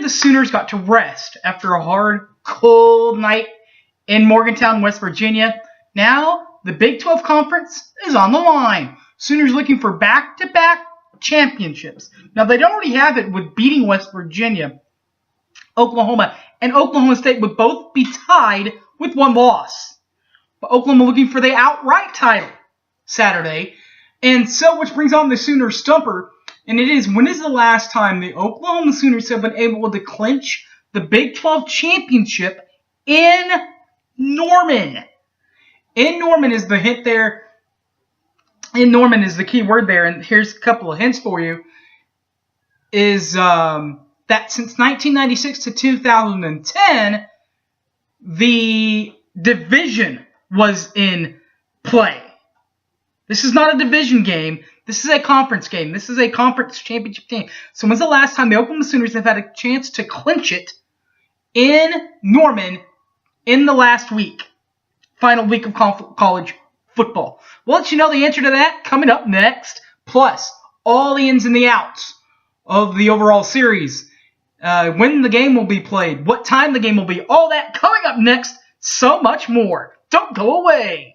the Sooners got to rest after a hard, cold night in Morgantown, West Virginia. Now, the Big 12 Conference is on the line. Sooners looking for back-to-back championships. Now, they'd already have it with beating West Virginia. Oklahoma and Oklahoma State would both be tied with one loss. But Oklahoma looking for the outright title Saturday. And so, which brings on the Sooner Stumper. And it is, when is the last time the Oklahoma Sooners have been able to clinch the Big 12 championship in Norman? In Norman is the hint there. In Norman is the key word there. And here's a couple of hints for you. Is that since 1996 to 2010, the division was in play. This is not a division game. This is a conference game. This is a conference championship game. So when's the last time the Oklahoma Sooners have had a chance to clinch it in Norman in the last week? Final week of college football. We'll let you know the answer to that coming up next. Plus, all the ins and the outs of the overall series. When the game will be played. What time the game will be. All that coming up next. So much more. Don't go away.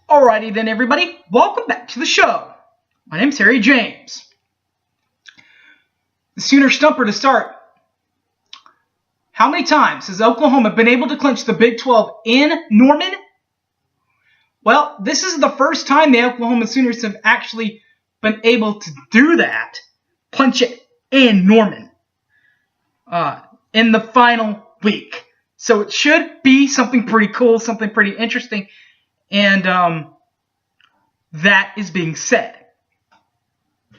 Alrighty then, everybody. Welcome back to the show. My name's Harry James. The Sooner Stumper to start. How many times has Oklahoma been able to clinch the Big 12 in Norman? Well, this is the first time the Oklahoma Sooners have actually been able to do that. Clinch it in Norman. In the final week. So it should be something pretty cool, something pretty interesting. And that is being said.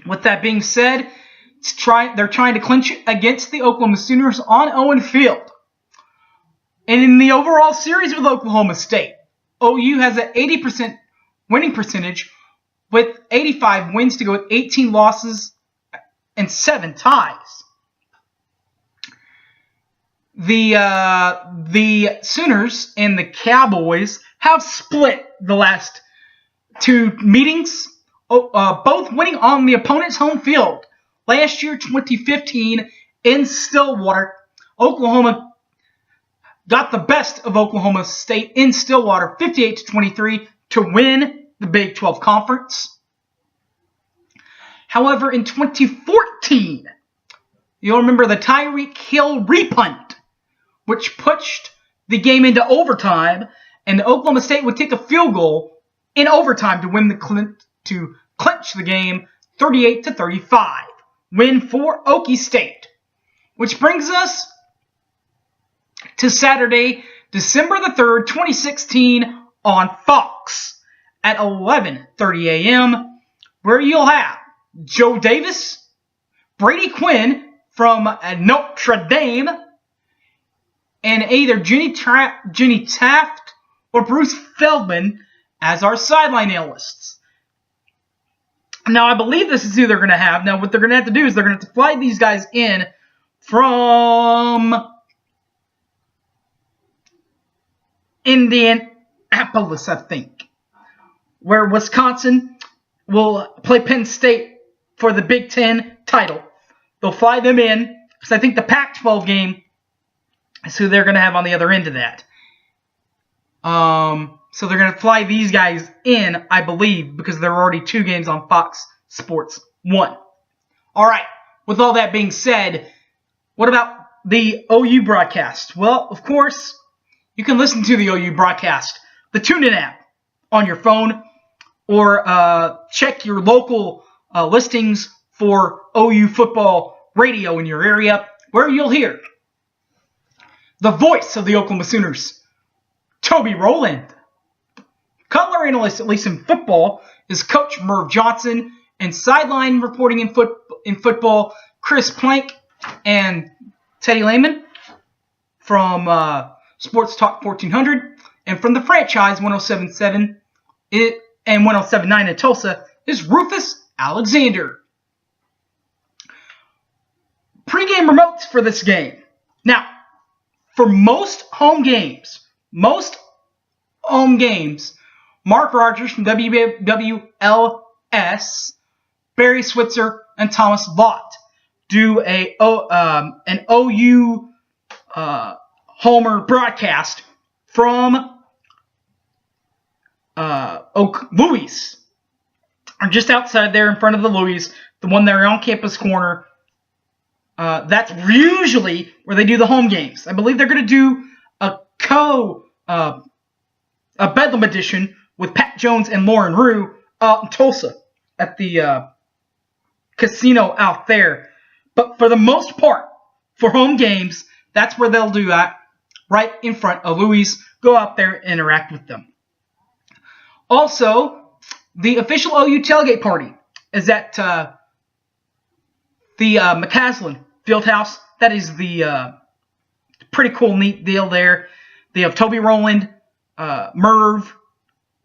With that being said, they're trying to clinch it against the Oklahoma Sooners on Owen Field. And in the overall series with Oklahoma State, OU has an 80% winning percentage with 85 wins to go with 18 losses and 7 ties. The Sooners and the Cowboys have split the last 2 meetings, both winning on the opponent's home field. Last year, 2015, in Stillwater, Oklahoma got the best of Oklahoma State in Stillwater, 58-23, to win the Big 12 Conference. However, in 2014, you'll remember the Tyreek Hill repunt, which pushed the game into overtime, and Oklahoma State would take a field goal in overtime to win to clinch the game 38-35. Win for Okie State. Which brings us to Saturday, December the 3rd, 2016 on Fox at 11:30 a.m. where you'll have Joe Davis, Brady Quinn from Notre Dame, and either Jenny Taft or Bruce Feldman as our sideline analysts. Now, I believe this is who they're going to have. Now, what they're going to have to do is they're going to have to fly these guys in from Indianapolis, I think, where Wisconsin will play Penn State for the Big Ten title. They'll fly them in, because I think the Pac-12 game is who they're going to have on the other end of that. So they're going to fly these guys in, I believe, because there are already 2 games on Fox Sports 1. All right, with all that being said, what about the OU broadcast? Well, of course, you can listen to the OU broadcast, the TuneIn app on your phone, or check your local listings for OU football radio in your area. where you'll hear the voice of the Oklahoma Sooners, Toby Rowland. Color analyst, at least in football, is Coach Merv Johnson, and sideline reporting in football, Chris Plank and Teddy Lehman from Sports Talk 1400, and from the franchise 1077 and 1079 in Tulsa is Rufus Alexander. Pre-game remotes for this game. Now, for most home games, Mark Rogers from WWLS, Barry Switzer, and Thomas Vaught do an OU Homer broadcast from Louis, or just outside there in front of the Louis, the one there on Campus Corner. That's usually where they do the home games. I believe they're going to do a Bedlam edition with Pat Jones and Lauren Rue out in Tulsa at the casino out there. But for the most part, for home games, that's where they'll do that, right in front of Louis. Go out there and interact with them. Also, the official OU tailgate party is at the McCaslin Fieldhouse. That is the pretty cool, neat deal there. They have Toby Rowland, Merv,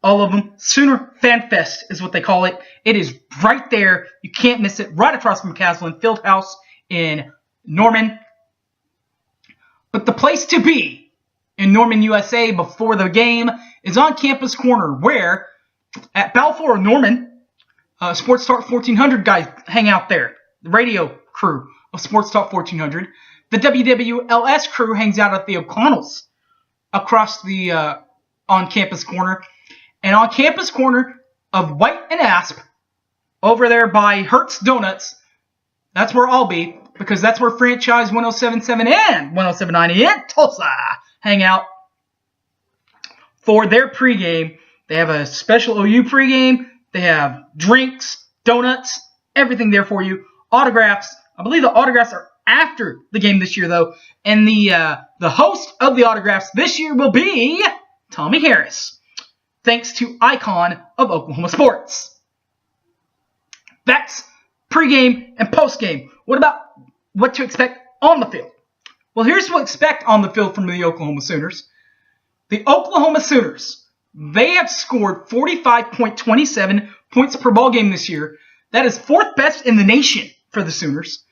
all of them. Sooner Fan Fest is what they call it. It is right there. You can't miss it. Right across from McCaslin Fieldhouse in Norman. But the place to be in Norman, USA before the game is on Campus Corner, where at Balfour Norman, Sports Talk 1400 guys hang out there. The radio crew of Sports Talk 1400. The WWLS crew hangs out at the O'Connells across the on Campus Corner. And on Campus Corner of White and Asp, over there by Hertz Donuts, that's where I'll be, because that's where franchise 1077 and 1079 in Tulsa hang out for their pregame. They have a special OU pregame. They have drinks, donuts, everything there for you. Autographs. I believe the autographs are after the game this year, though. And the host of the autographs this year will be Tommy Harris, thanks to Icon of Oklahoma Sports. That's pregame and postgame. What about what to expect on the field? Well, here's what to expect on the field from the Oklahoma Sooners. The Oklahoma Sooners, they have scored 45.27 points per ball game this year. That is fourth best in the nation for the Sooners.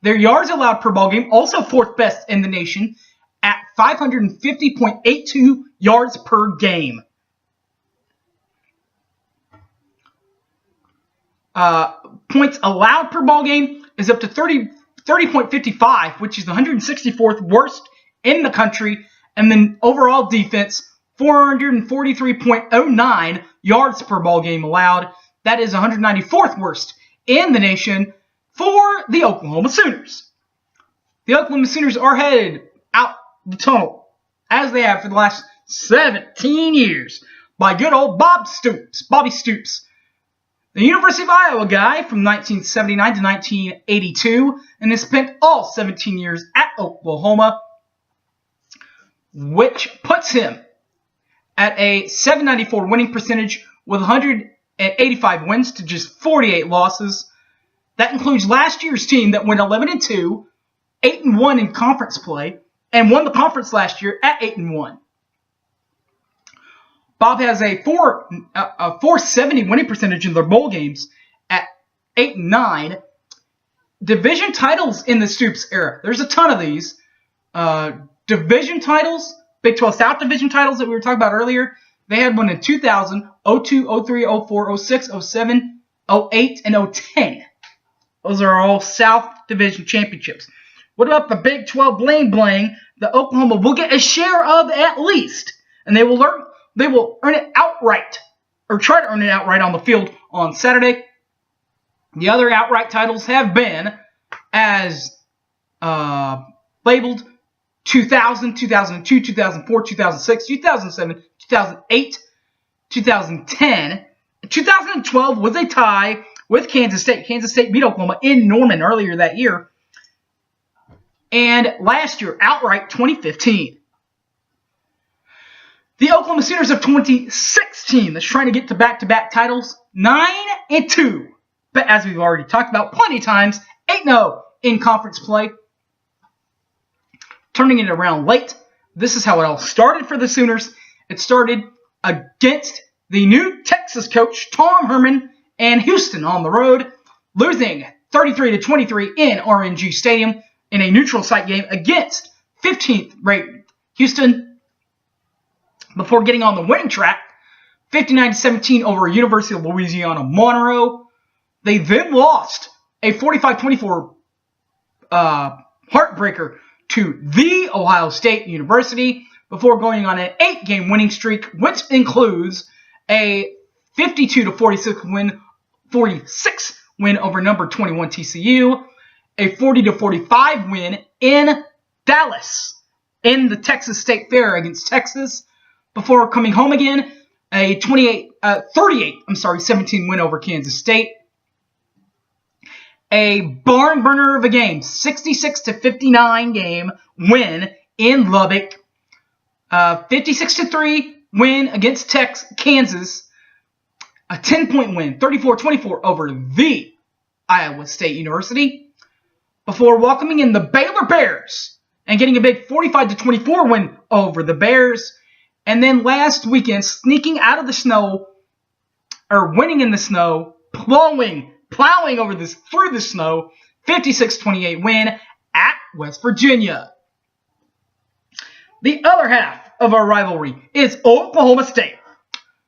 Their yards allowed per ball game, also fourth best in the nation at 550.82 yards per game. Points allowed per ball game is up to 30.55, which is the 164th worst in the country. And then overall defense, 443.09 yards per ball game allowed. That is 194th worst in the nation for the Oklahoma Sooners. The Oklahoma Sooners are headed out the tunnel, as they have for the last 17 years, by good old Bobby Stoops, the University of Iowa guy from 1979 to 1982, and has spent all 17 years at Oklahoma, which puts him at a 794 winning percentage with 185 wins to just 48 losses. That includes last year's team that went 11-2, 8-1 in conference play, and won the conference last year at 8-1. Bob has a 470 winning percentage in their bowl games at 8-9. Division titles in the Stoops era. There's a ton of these. Division titles, Big 12 South division titles that we were talking about earlier. They had one in 2000, 02, 03, 04, 06, 07, 08, and 010. Those are all South Division championships. What about the Big 12 bling that Oklahoma will get a share of at least? And they will earn it outright, or try to earn it outright on the field on Saturday. The other outright titles have been as labeled 2000, 2002, 2004, 2006, 2007, 2008, 2010. 2012 was a tie with Kansas State. Kansas State beat Oklahoma in Norman earlier that year. and last year, outright 2015. The Oklahoma Sooners of 2016, that's trying to get to back-to-back titles, 9-2. But as we've already talked about plenty of times, 8-0 in conference play. Turning it around late. This is how it all started for the Sooners. It started against the new Texas coach, Tom Herman, and Houston on the road, losing 33-23 in RNG Stadium in a neutral site game against 15th-ranked Houston, before getting on the winning track, 59-17 over University of Louisiana Monroe. They then lost a 45-24 heartbreaker to the Ohio State University before going on an 8-game winning streak, which includes a 52-46 win over number 21 TCU, a 40-45 win in Dallas in the Texas State Fair against Texas, before coming home again, a 17 win over Kansas State. A barn burner of a game, 66-59 game win in Lubbock. 56-3 win against Kansas. A 10-point win, 34-24 over the Iowa State University. Before welcoming in the Baylor Bears and getting a big 45-24 win over the Bears. And then last weekend, sneaking out of the snow, or winning in the snow, plowing through the snow, 56-28 win at West Virginia. The other half of our rivalry is Oklahoma State,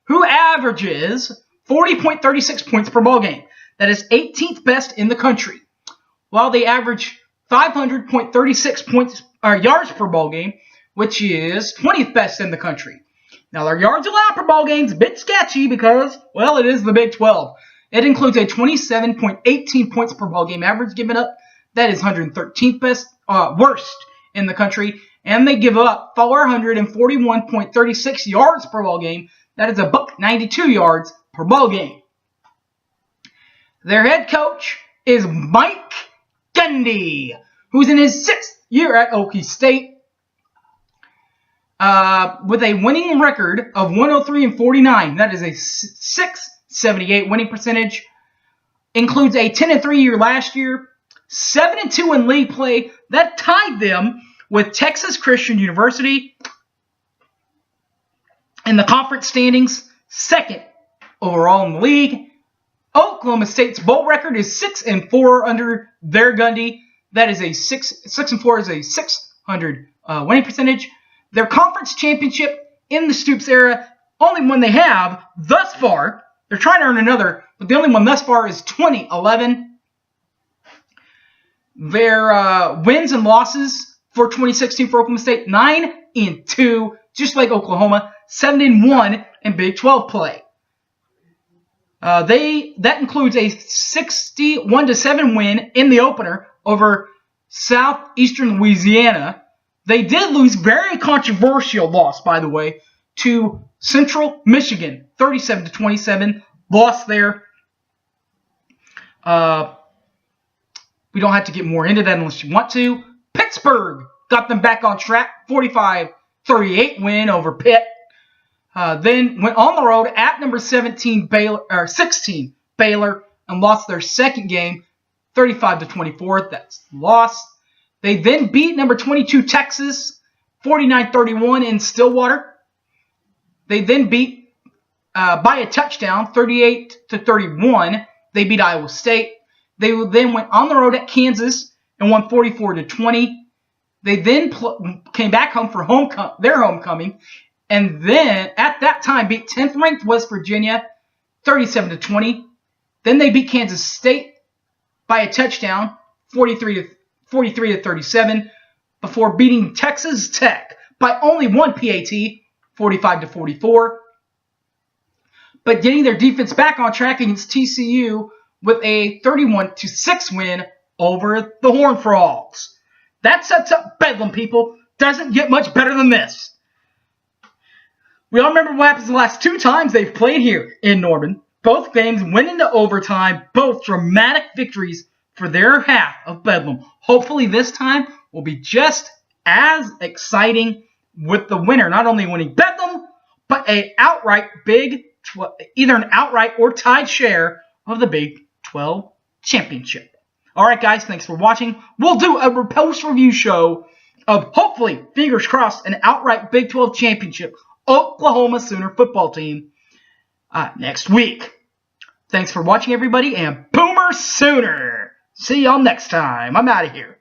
who averages 40.36 points per ball game. That is 18th best in the country, while they average 500.36 yards per ball game, which is 20th best in the country. Now, their yards allowed per ball game is a bit sketchy because, well, it is the Big 12. It includes a 27.18 points per ball game average given up. That is 113th best, worst in the country. And they give up 441.36 yards per ball game. That is a $192 yards per ball game. Their head coach is Mike Gundy, who's in his 6th year at Okie State. With a winning record of 103-49. That is a .678 winning percentage. Includes a 10-3 year last year. 7-2 in league play. That tied them with Texas Christian University in the conference standings. 2nd overall in the league. Oklahoma State's bowl record is 6-4 under their Gundy. That is a 6-4 is a .600 winning percentage. Their conference championship in the Stoops era, only one they have thus far. They're trying to earn another, but the only one thus far is 2011. Their wins and losses for 2016 for Oklahoma State, 9-2, just like Oklahoma, 7-1 in Big 12 play. That includes a 61-7 win in the opener over Southeastern Louisiana. They did lose, very controversial loss, by the way, to Central Michigan, 37-27, lost there. We don't have to get more into that unless you want to. Pittsburgh got them back on track, 45-38 win over Pitt. Then went on the road at number 16 Baylor, and lost their second game, 35-24. That's lost. They then beat number 22 Texas, 49-31 in Stillwater. They then beat by a touchdown, 38-31. They beat Iowa State. They then went on the road at Kansas and won 44-20. They then came back home for their homecoming, and then at that time beat 10th ranked West Virginia, 37-20. Then they beat Kansas State by a touchdown, 43-37, before beating Texas Tech by only one PAT, 45-44. But getting their defense back on track against TCU with a 31-6 win over the Horned Frogs. That sets up Bedlam, people. Doesn't get much better than this. We all remember what happens the last two times they've played here in Norman. Both games went into overtime. Both dramatic victories for their half of Bedlam. Hopefully this time will be just as exciting with the winner not only winning Bedlam, but either an outright or tied share of the Big 12 championship. All right, guys, thanks for watching. We'll do a post-review show of, hopefully, fingers crossed, an outright Big 12 championship Oklahoma Sooner football team next week. Thanks for watching, everybody, and Boomer Sooner! See y'all next time. I'm out of here.